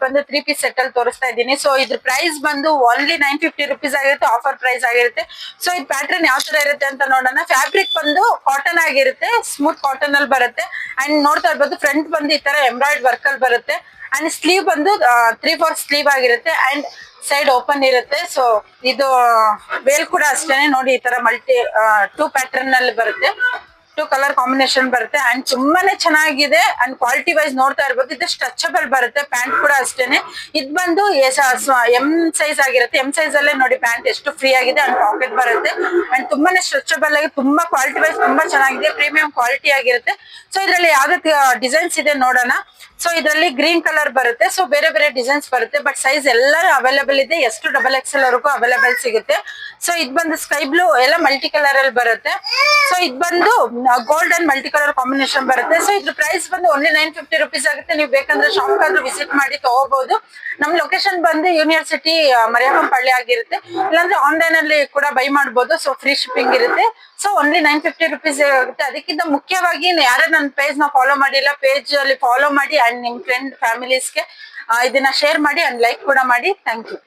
ಬಂದು 3 piece set ಅಲ್ಲಿ ತೋರಿಸ್ತಾ ಇದ್ದೀನಿ. ಸೊ ಇದ್ರ ಪ್ರೈಸ್ ಬಂದು ಓನ್ಲಿ 950 ರುಪೀಸ್ ಆಗಿರುತ್ತೆ, ಆಫರ್ ಪ್ರೈಸ್ ಆಗಿರುತ್ತೆ. ಸೊ ಇದು ಪ್ಯಾಟರ್ನ್ ಯಾವ ತರ ಇರುತ್ತೆ ಅಂತ ನೋಡೋಣ. ಫ್ಯಾಬ್ರಿಕ್ ಬಂದು ಕಾಟನ್ ಆಗಿರುತ್ತೆ, ಸ್ಮೂತ್ ಕಾಟನ್ ಅಲ್ಲಿ ಬರುತ್ತೆ. ಅಂಡ್ ನೋಡ್ತಾ ಇರ್ಬೋದು ಫ್ರಂಟ್ ಬಂದು ಈ ತರ ಎಂಬ್ರಾಯ್ಡ್ ವರ್ಕ್ ಅಲ್ಲಿ ಬರುತ್ತೆ. ಅಂಡ್ ಸ್ಲೀವ್ ಬಂದು 3/4 ಸ್ಲೀವ್ ಆಗಿರುತ್ತೆ ಅಂಡ್ ಸೈಡ್ ಓಪನ್ ಇರುತ್ತೆ. ಸೊ ಇದು ವೇಲ್ ಕೂಡ ಅಷ್ಟೇನೆ ನೋಡಿ, ಈ ತರ ಮಲ್ಟಿ 2 ಪ್ಯಾಟರ್ನ್ ಅಲ್ಲಿ ಬರುತ್ತೆ, 2 ಕಲರ್ ಕಾಂಬಿನೇಷನ್ ಬರುತ್ತೆ. ಅಂಡ್ ತುಂಬಾನೇ ಚೆನ್ನಾಗಿದೆ. ಅಂಡ್ ಕ್ವಾಲಿಟಿ ವೈಸ್ ನೋಡ್ತಾ ಇರ್ಬೋದು, ಇದು ಸ್ಟ್ರೆಚಬಲ್ ಬರುತ್ತೆ. ಪ್ಯಾಂಟ್ ಕೂಡ ಅಷ್ಟೇನೆ. ಇದು ಬಂದು ಎಂ ಸೈಜ್ ಆಗಿರುತ್ತೆ. ಎಂ ಸೈಜ್ ಅಲ್ಲೇ ನೋಡಿ ಪ್ಯಾಂಟ್ ಎಷ್ಟು ಫ್ರೀ ಆಗಿದೆ. ಅಂಡ್ ಪಾಕೆಟ್ ಬರುತ್ತೆ. ಅಂಡ್ ತುಂಬಾನೇ ಸ್ಟ್ರೆಚಬಲ್ ಆಗಿ ತುಂಬಾ ಕ್ವಾಲಿಟಿ ವೈಸ್ ತುಂಬಾ ಚೆನ್ನಾಗಿದೆ, ಪ್ರೀಮಿಯಂ ಕ್ವಾಲಿಟಿ ಆಗಿರುತ್ತೆ. ಸೊ ಇದ್ರಲ್ಲಿ ಯಾವ್ದು ಡಿಸೈನ್ಸ್ ಇದೆ ನೋಡೋಣ. ಸೊ ಇದರಲ್ಲಿ ಗ್ರೀನ್ ಕಲರ್ ಬರುತ್ತೆ. ಸೊ ಬೇರೆ ಬೇರೆ ಡಿಸೈನ್ಸ್ ಬರುತ್ತೆ, ಬಟ್ ಸೈಜ್ ಎಲ್ಲ ಅವೈಲೇಬಲ್ ಇದೆ. ಎಷ್ಟು XXL ವರೆಗೂ ಅವೈಲೇಬಲ್ ಸಿಗುತ್ತೆ. ಸೊ ಇದು ಬಂದು ಸ್ಕೈ ಬ್ಲೂ ಎಲ್ಲ ಮಲ್ಟಿ ಕಲರ್ ಅಲ್ಲಿ ಬರುತ್ತೆ. ಸೊ ಇದು ಬಂದು gold and multi colour combination ಬರುತ್ತೆ. ಸೊ ಇದ್ರ ಪ್ರೈಸ್ ಬಂದು ಓನ್ಲಿ 950 ರುಪೀಸ್ ಆಗುತ್ತೆ. ನೀವು ಬೇಕಂದ್ರೆ ಶಾಪ್ ಆದ್ರೂ ವಿಸಿಟ್ ಮಾಡಿ ತಗೋಬಹುದು. ನಮ್ ಲೊಕೇಶನ್ ಬಂದು ಯೂನಿವರ್ಸಿಟಿ ಮರಿಯಮ್ಮನಪಳ್ಳಿ ಆಗಿರುತ್ತೆ. ಇಲ್ಲಾಂದ್ರೆ ಆನ್ಲೈನ್ ಅಲ್ಲಿ ಕೂಡ ಬೈ ಮಾಡಬಹುದು. ಸೊ ಫ್ರೀ ಶಿಪ್ಪಿಂಗ್ ಇರುತ್ತೆ. ಸೊ ಓನ್ಲಿ 950 ರುಪೀಸ್ ಆಗುತ್ತೆ. ಅದಕ್ಕಿಂತ ಮುಖ್ಯವಾಗಿ ಯಾರು ನನ್ನ ಪೇಜ್ ನ ಫಾಲೋ ಮಾಡಿಲ್ಲ, ಪೇಜ್ ಅಲ್ಲಿ ಫಾಲೋ ಮಾಡಿ ಅಂಡ್ ನಿಮ್ ಫ್ರೆಂಡ್ ಫ್ಯಾಮಿಲೀಸ್ಗೆ ಇದನ್ನ ಶೇರ್ ಮಾಡಿ ಅಂಡ್ ಲೈಕ್ ಕೂಡ ಮಾಡಿ. Thank you.